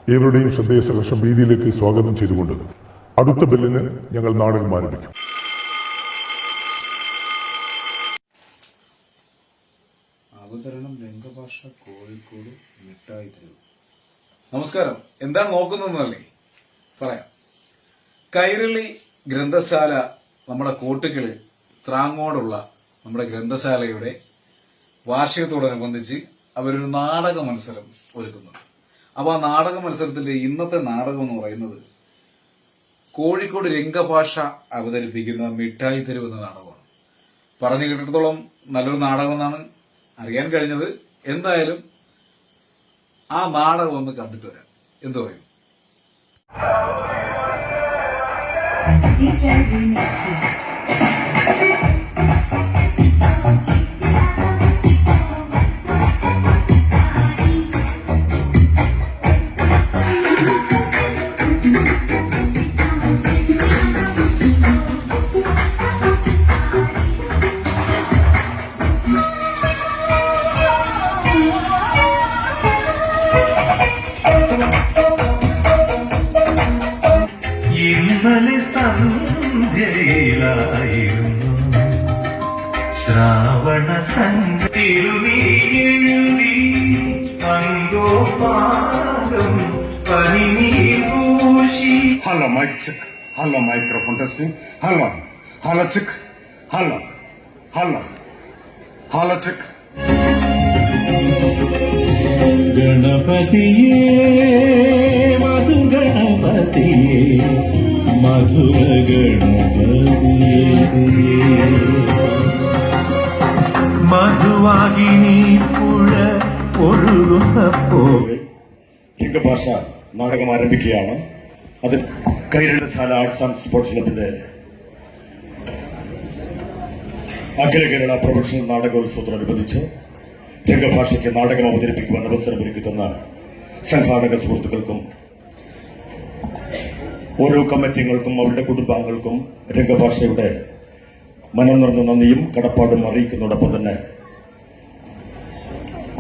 ഏവരുടെയും ശ്രദ്ധേയ സഹർഷം വേദിയിലേക്ക് സ്വാഗതം ചെയ്തുകൊണ്ട് അടുത്ത ബെല്ലിന് ഞങ്ങൾ നാടകം ആരംഭിക്കും. അവതരണം രംഗഭാഷ കോഴിക്കോട് മിഠായി തെരുവ്. നമസ്കാരം. എന്താണ് നോക്കുന്നതെന്നല്ലേ പറയാം. കൈരളി ഗ്രന്ഥശാല നമ്മുടെ കോട്ടുകളിൽ ത്രാങ്ങോടുള്ള നമ്മുടെ ഗ്രന്ഥശാലയുടെ വാർഷികത്തോടനുബന്ധിച്ച് അവരൊരു നാടക മത്സരം ഒരുക്കുന്നുണ്ട്. അപ്പോൾ ആ നാടക മത്സരത്തിന്റെ ഇന്നത്തെ നാടകം എന്ന് പറയുന്നത് കോഴിക്കോട് രംഗഭാഷ അവതരിപ്പിക്കുന്ന മിഠായി തെരുവ് എന്ന നാടകമാണ്. പറഞ്ഞു കേട്ടിടത്തോളം നല്ലൊരു നാടകം എന്നാണ് അറിയാൻ കഴിഞ്ഞത്. എന്തായാലും ആ നാടകം ഒന്ന് കണ്ടിട്ട് വരാം. എന്തു പറയും? ഇന്നലെ സന്ധ്യയിലായിരുന്നു ശ്രാവണ സന്ധ്യയിലുനീയെഴുതി അങ്കോപാദം പനിനീർപൂശി. Hello mic check, hello microphone testing, hello hello check, hello hello hello check. ഗണപതിയേ മധുഗണപതിയേ മധുര ഗണപതിയേ മധുവാകിനി പുഴ ഒഴുകുന്നപ്പോൾ രംഗഭാഷ നാടകം ആരംഭിക്കുകയാണ്. അത് കൈരളശാല ആർട്സ് ആൻഡ് സ്പോർട്സ് ക്ലബിന്റെ അഖില കേരള പ്രൊഫഷണൽ നാടകോത്സവത്തോടനുബന്ധിച്ച് രംഗഭാഷയ്ക്ക് നാടകം അവതരിപ്പിക്കുവാൻ അവസരമൊരുക്കി തന്ന സംഘാടക സുഹൃത്തുക്കൾക്കും ഓരോ കമ്മിറ്റികൾക്കും അവരുടെ കുടുംബാംഗങ്ങൾക്കും രംഗഭാഷയുടെ മനം നിറഞ്ഞ നന്ദിയും കടപ്പാടും അറിയിക്കുന്നതോടൊപ്പം തന്നെ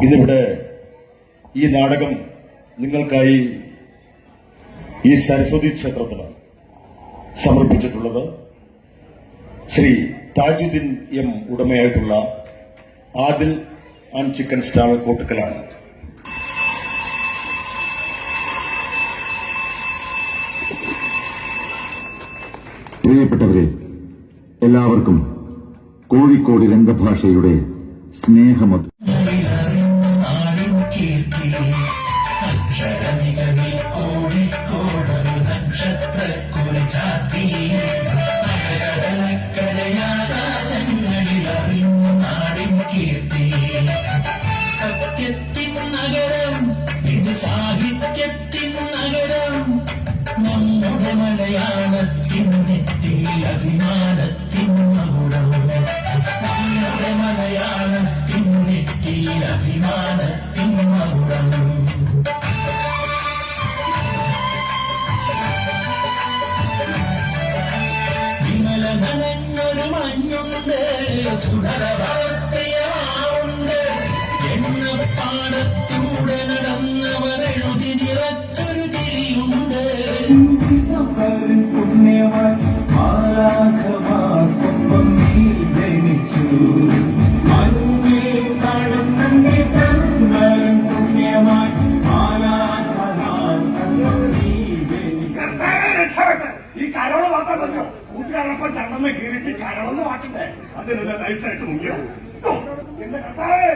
ഇതിവിടെ ഈ നാടകം നിങ്ങൾക്കായി ഈ സരസ്വതി ക്ഷേത്രത്തിന് സമർപ്പിച്ചിട്ടുള്ളത് ശ്രീ താജുദ്ദീൻ എം ഉടമയായിട്ടുള്ള ആദിൽ ആൻഡ് ചിക്കൻ സ്റ്റാൾ കോട്ടുക്കലാണ്. പ്രിയപ്പെട്ടവരെ, എല്ലാവർക്കും കോഴിക്കോട് രംഗഭാഷയുടെ സ്നേഹമത്. സത്യത്തിൻ നഗരം, ഇത് സാഹിത്യത്തിൻ നഗരം, നമ്മുടെ മലയാളത്തിൻ നെറ്റിൽ അഭിമാനത്തിൻ മകുടം, നമ്മുടെ മലയാളത്തിൻ നെറ്റിൽ അഭിമാനത്തിൻ മകുടം. വിമല നനഞ്ഞൊരു മഞ്ഞുണ്ട്, സുടര വളർത്തിയ മാവുണ്ട്, എണ്ണപ്പാടത്തൂടെ നടന്നവരെഴുതി നിറച്ചൊരു തിരിയുണ്ട്. പുണ്യമായി ആരാധമാർക്കൊപ്പം നീ ജനിച്ചു, മഞ്ഞിൽ നടന്നെ സന്മരം പുണ്യമായി ആരാധമാർക്കൊപ്പം നീ ജനിച്ചു. ഈ കരള് മാത്രം മതിയോ? കൂട്ടുകാരൊപ്പം ചടന്ന് കീറിട്ട് കരളെന്ന് മാറ്റണ്ടേ? അതിനുള്ള നൈസായിട്ട് മുങ്ങിയോ? എന്റെ കർത്താവേ,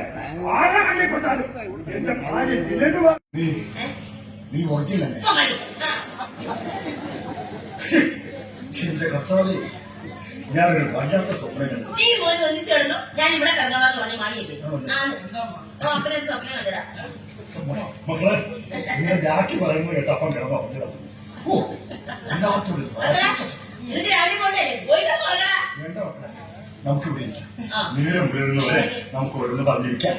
ആരാ കണ്ടിപ്പെട്ടാലും എന്റെ ഭാര്യ ജിലേബി. നീ ഒറിജിനല്ലേ? എന്റെ കർത്താവേ, ഞാനൊരു വല്ലാത്ത സ്വപ്നം കണ്ടു. മക്കളെ, നിന്റെ ജാക്കി പറയുന്നു കേട്ടപ്പം കിടന്നോ? ഓ, വല്ലാത്തൊരു വേണ്ട മക്കളെ, നമുക്കിവിടെ ഇരിക്കാം. നേരം വീഴുന്നവരെ നമുക്ക് ഓരോന്ന് പറഞ്ഞിരിക്കാം.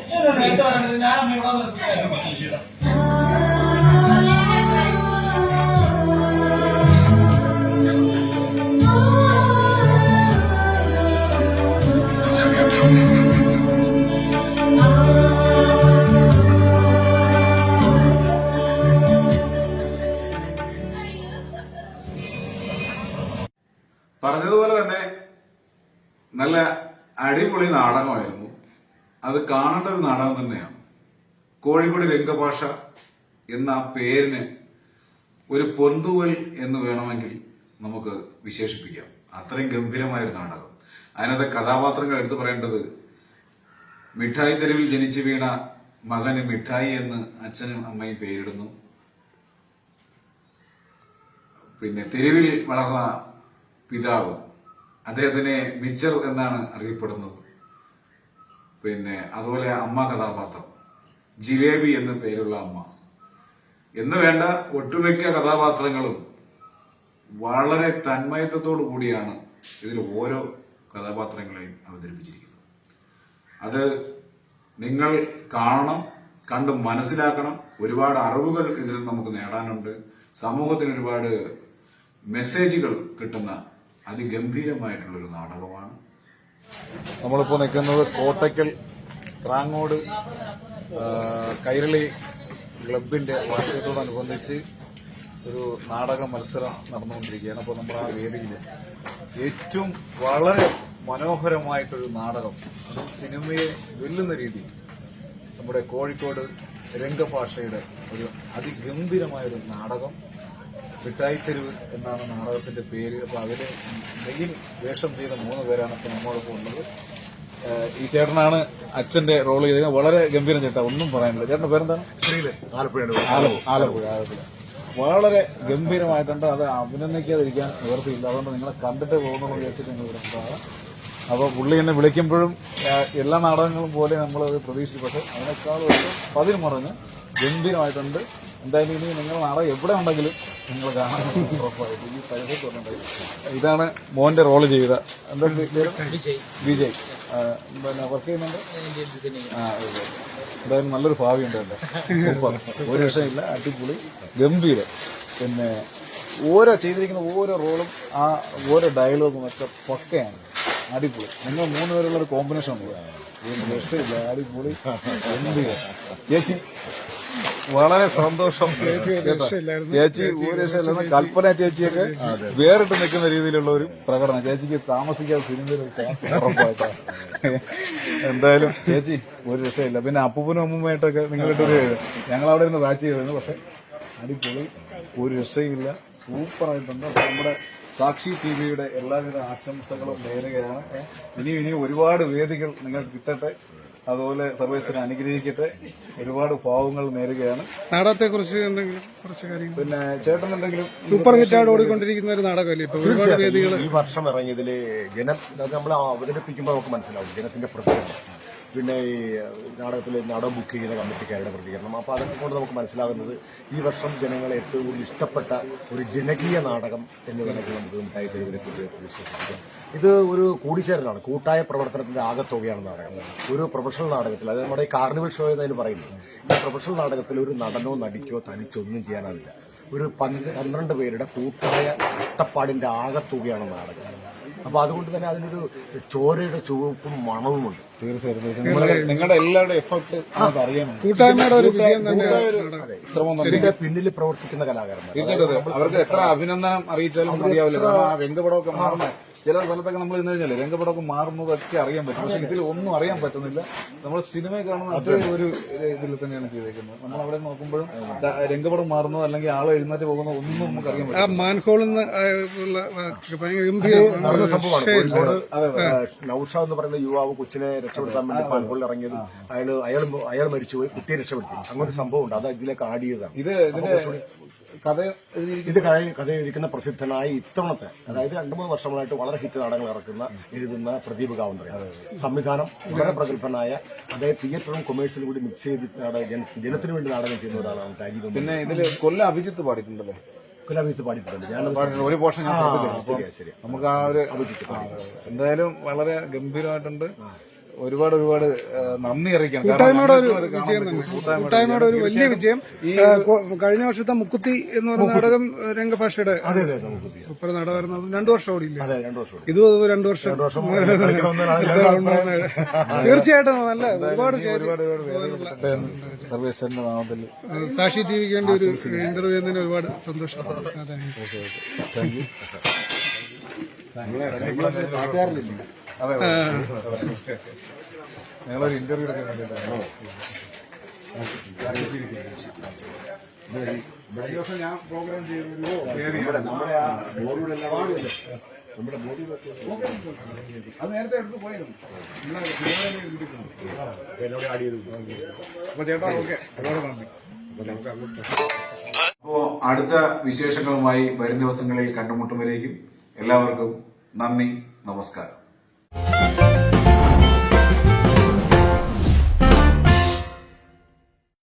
പറഞ്ഞതുപോലെ തന്നെ നല്ല അടിപൊളി നാടകമായിരുന്നു. അത് കാണേണ്ട ഒരു നാടകം തന്നെയാണ്. കോഴിക്കോട് രംഗഭാഷ എന്ന ആ പേരിന് ഒരു പൊന്തൂവൽ എന്ന് വേണമെങ്കിൽ നമുക്ക് വിശേഷിപ്പിക്കാം. അത്രയും ഗംഭീരമായൊരു നാടകം. അതിനകത്തെ കഥാപാത്രങ്ങൾ എടുത്തു പറയേണ്ടത്, മിഠായി തെരുവിൽ ജനിച്ചു വീണ മകന് മിഠായി എന്ന് അച്ഛനും അമ്മയും പേരിടുന്നു. പിന്നെ തെരുവിൽ വളർന്ന പിതാവ്, അദ്ദേഹത്തിനെ മിച്ചർ എന്നാണ് അറിയപ്പെടുന്നത്. പിന്നെ അതുപോലെ അമ്മ കഥാപാത്രം ജിലേബി എന്ന് പേരുള്ള അമ്മ എന്ന് വേണ്ട ഒട്ടുമിക്ക കഥാപാത്രങ്ങളും വളരെ തന്മയത്വത്തോടു കൂടിയാണ് ഇതിൽ ഓരോ കഥാപാത്രങ്ങളെയും അവതരിപ്പിച്ചിരിക്കുന്നത്. അത് നിങ്ങൾ കാണണം, കണ്ട് മനസ്സിലാക്കണം. ഒരുപാട് അറിവുകൾ ഇതിൽ നമുക്ക് നേടാനുണ്ട്. സമൂഹത്തിന് ഒരുപാട് മെസ്സേജുകൾ കിട്ടുന്ന അതിഗംഭീരമായിട്ടുള്ളൊരു നാടകമാണ്. നമ്മളിപ്പോൾ നിൽക്കുന്നത് കോട്ടയ്ക്കൽ പ്രാങ്ങോട് കൈരളി ക്ലബിന്റെ വാർഷികത്തോടനുബന്ധിച്ച് ഒരു നാടക മത്സരം നടന്നുകൊണ്ടിരിക്കുകയാണ്. അപ്പോൾ നമ്മൾ ആ വേദിയിൽ ഏറ്റവും വളരെ മനോഹരമായിട്ടൊരു നാടകം, അതും സിനിമയെ വെല്ലുന്ന രീതിയിൽ നമ്മുടെ കോഴിക്കോട് രംഗഭാഷയുടെ ഒരു അതിഗംഭീരമായൊരു നാടകം, മിഠായി തെരുവ് എന്നാണ് നാടകത്തിന്റെ പേര്. അപ്പോൾ അതില് മെയിൻ വേഷം ചെയ്ത 3 പേരാണ് ഇപ്പോൾ നമ്മളോടൊപ്പം ഉള്ളത്. ഈ ചേട്ടനാണ് അച്ഛന്റെ റോൾ ചെയ്തത്. വളരെ ഗംഭീരം ചേട്ടാ, ഒന്നും പറയാനില്ല. ചേട്ടന്റെ പേരെന്താണ്? ആലപ്പുഴ. വളരെ ഗംഭീരമായിട്ടുണ്ട്. അത് അഭിനന്ദിക്കാതിരിക്കാൻ നിവർത്തിയില്ല. അതുകൊണ്ട് നിങ്ങളെ കണ്ടിട്ട് പോകുന്നു വിചാരിച്ചിട്ട് നിങ്ങൾ ഇവിടെ ഉണ്ടാകാം. അപ്പോൾ പുള്ളി എന്നെ വിളിക്കുമ്പോഴും എല്ലാ നാടകങ്ങളും പോലെ നമ്മളത് പ്രതീക്ഷിച്ചു. പക്ഷെ അതിനേക്കാളും 10 മടങ്ങ് ഗംഭീരമായിട്ടുണ്ട്. എന്തായാലും ഇനി നിങ്ങൾ നാടകം എവിടെ ഉണ്ടെങ്കിലും നിങ്ങൾ കാണാൻ ഉറപ്പായിട്ട് ഈ പരിസരത്ത് പറഞ്ഞിട്ടുണ്ടെങ്കിൽ. ഇതാണ് മോന്റെ റോള് ചെയ്ത എന്താ വിജയ്. പിന്നെ വർക്ക് ചെയ്യുന്നുണ്ട്. എന്തായാലും നല്ലൊരു ഭാവിയുണ്ട് എന്റെ. സൂപ്പർ, ഒരു രക്ഷയില്ല, അടിപൊളി, ഗംഭീരം. പിന്നെ ചെയ്തിരിക്കുന്ന ഓരോ റോളും ആ ഓരോ ഡയലോഗും ഒക്കെ പക്കയാണ്, അടിപൊളി. നിങ്ങൾ 3 പേരുള്ള ഒരു കോമ്പിനേഷൻ ഉണ്ട്, രക്ഷയില്ല, അടിപൊളി, ഗംഭീരം. ചേച്ചി വളരെ സന്തോഷം. ചേച്ചി ഒരു രക്ഷയില്ല. കൽപ്പന ചേച്ചിയൊക്കെ വേറിട്ട് നിൽക്കുന്ന രീതിയിലുള്ള ഒരു പ്രകടനം. ചേച്ചിക്ക് താമസിക്കാതെ സിനിമയിൽ ഒരു ചാൻസ് ഉറപ്പായിട്ടാണ്. എന്തായാലും ചേച്ചി ഒരു രക്ഷയില്ല. പിന്നെ അപ്പൂപ്പനും അമ്മൂമ്മയായിട്ടൊക്കെ നിങ്ങളിട്ടൊരു ഞങ്ങളവിടെ ഇരുന്ന് വാച്ച് ചെയ്തിരുന്നു. പക്ഷെ അടിപൊളി, ഒരു രക്ഷയില്ല, സൂപ്പറായിട്ടുണ്ട്. അപ്പൊ നമ്മുടെ സാക്ഷി ടിവിയുടെ എല്ലാവിധ ആശംസകളും നേരുകയാണ്. ഇനിയും ഒരുപാട് വേദികൾ നിങ്ങൾക്ക് കിട്ടട്ടെ. അതുപോലെ സർവേശ്വരൻ അനുഗ്രഹിക്കട്ടെ. ഒരുപാട് ഭാവങ്ങൾ നേരുകയാണ്. നാടകത്തെ കുറിച്ച് എന്തെങ്കിലും കുറച്ച് കാര്യങ്ങൾ പിന്നെ ചേട്ടൻ എന്തെങ്കിലും സൂപ്പർ ഹിറ്റായിട്ട് ഓടിക്കൊണ്ടിരിക്കുന്ന ഒരു നാടകമല്ലേ ഇപ്പൊ? ഒരുപാട് വേദികൾ ഈ വർഷം ഇറങ്ങിയതില് നമ്മൾ അവതരിപ്പിക്കുമ്പോൾ നമുക്ക് മനസ്സിലാവും ജനത്തിന്റെ പ്രതികരണം. പിന്നെ ഈ നാടകം ബുക്ക് ചെയ്യുന്ന കമ്മിറ്റിക്കാരുടെ പ്രതികരണം. അപ്പോൾ അതൊക്കെ കൊണ്ട് നമുക്ക് മനസ്സിലാകുന്നത് ഈ വർഷം ജനങ്ങളെ ഏറ്റവും കൂടുതൽ ഇഷ്ടപ്പെട്ട ഒരു ജനകീയ നാടകം എന്ന് വേണമെങ്കിൽ നമുക്ക് മിഠായി തെരുവിനെ കുറിച്ച് വിശ്വസിക്കാം. ഇത് ഒരു കൂടിച്ചേരലാണ്, കൂട്ടായ പ്രവർത്തനത്തിന്റെ ആകത്തുകയാണ് നാടകം. ഒരു പ്രൊഫഷണൽ നാടകത്തിൽ, അത് നമ്മുടെ ഈ കാർണിവൽ ഷോ എന്നതിന് പറയുന്നത്, ഈ പ്രൊഫഷണൽ നാടകത്തിൽ ഒരു നടനോ നടിക്കോ തനിച്ചൊന്നും ചെയ്യാനാവില്ല. ഒരു 12 പേരുടെ കൂട്ടായ കഷ്ടപ്പാടിന്റെ ആകത്തുകയാണ് നാടകം. അപ്പൊ അതുകൊണ്ട് തന്നെ അതിനൊരു ചോരയുടെ ചുവപ്പും മണവുമുണ്ട്. തീർച്ചയായിട്ടും നിങ്ങളുടെ എല്ലാവരുടെ എഫർട്ട് അറിയാൻ കൂട്ടായ്മയുടെ ഒരു വിജയം തന്നെ. ഇതിന്റെ പിന്നിൽ പ്രവർത്തിക്കുന്ന കലാകാരന്മാർ, തീർച്ചയായിട്ടും അവർക്ക് എത്ര അഭിനന്ദനം അറിയിച്ചാലും മതിയാവില്ല. കാരണം ആ രംഗപടമൊക്കെ മാറുന്ന ചില സ്ഥലത്തൊക്കെ നമ്മൾ ചെന്ന് കഴിഞ്ഞാൽ രംഗപടമൊക്കെ മാറുന്നതൊക്കെ അറിയാൻ പറ്റും. പക്ഷെ ഇതിൽ ഒന്നും അറിയാൻ പറ്റുന്നില്ല. നമ്മൾ സിനിമയിൽ കാണുന്ന അതേ ഒരു ഇതിൽ തന്നെയാണ് ചെയ്തേക്കുന്നത്. നമ്മൾ അവിടെ നോക്കുമ്പോഴും രംഗപടം മാറുന്നത് അല്ലെങ്കിൽ ആളെ എഴുന്നേറ്റ് പോകുന്നത് ഒന്നും നമുക്ക് അറിയാൻ പറ്റില്ല. ആ മാൻഹോളിൽ നിന്ന് നടന്ന സംഭവമാണ്. കോഴിക്കോട് നൌഷാദ് എന്ന് പറയുന്ന യുവാവ് കൊച്ചിനെ രക്ഷപ്പെടുത്താൻ വേണ്ടി പാൻകോളിൽ ഇറങ്ങിയത് അയാൾ മരിച്ചുപോയി, കുട്ടിയെ രക്ഷപ്പെടുത്തി. അങ്ങനെ ഒരു സംഭവം ഉണ്ട്. അത് ഇതിലേക്ക് ആഡ് ചെയ്തതാണ്. ഇത് കഥ എഴുതിക്കുന്ന പ്രസിദ്ധനായ ഇത്തവണത്തെ, അതായത് 2-3 വർഷങ്ങളായിട്ട് വളരെ ഹിറ്റ് നാടകങ്ങൾ എഴുതുന്ന പ്രദീപ് കാവന്തറയാണ്. സംവിധാനം വളരെ പ്രഗത്ഭനായ, അതായത് തിയേറ്ററും കൊമേഴ്സിലും കൂടി മിക്സ് ചെയ്ത് ജനത്തിന് വേണ്ടി നാടകം ചെയ്യുന്ന ഒരാളാണ് രാജീവ്. പിന്നെ ഇതില് കൊല്ലം അഭിജിത്ത് പാടിയിട്ടുണ്ടല്ലോ. കൊല്ലാഭിജിത്ത് പാടിയിട്ടുണ്ട്. ഒരു പോർഷൻ ഞാൻ ശരി. നമുക്ക് ആ ഒരു എന്തായാലും വളരെ ഗംഭീരമായിട്ടുണ്ട്. ഒരുപാട് നന്ദി അറിയിക്കണം. കൂട്ടായ്മയുടെ ഒരു വിജയം തന്നെ, കൂട്ടായ്മയുടെ ഒരു വലിയ വിജയം. കഴിഞ്ഞ വർഷത്തെ മുക്കുത്തി എന്ന് പറയുന്ന നാടകം രംഗഭാഷയുടെ സൂപ്പർ നാടകമായിരുന്നു. 2 വർഷം ഓടിയില്ല. ഇതും 2 വർഷം. തീർച്ചയായിട്ടും നല്ല ഒരുപാട് സർവേശ്വരന്റെ നാമത്തിൽ സാക്ഷി ടിവിക്ക് വേണ്ടി ഒരു ഇന്റർവ്യൂ ചെയ്യുന്നതിന് ഒരുപാട് സന്തോഷം. ഞങ്ങളൊരു ഇന്റർവ്യൂ എടുക്കാൻ വേണ്ടിയിട്ടാണ്. ദിവസം ഞാൻ പ്രോഗ്രാം ചെയ്യുന്നത് അത് നേരത്തെ എടുത്ത് പോയിരുന്നു. അപ്പൊ ചേട്ടാ ഓക്കെ, ഒരുപാട് നന്ദി. അപ്പോ അടുത്ത വിശേഷങ്ങളുമായി വരും ദിവസങ്ങളിൽ കണ്ടുമുട്ടും വരേക്കും എല്ലാവർക്കും നന്ദി, നമസ്കാരം.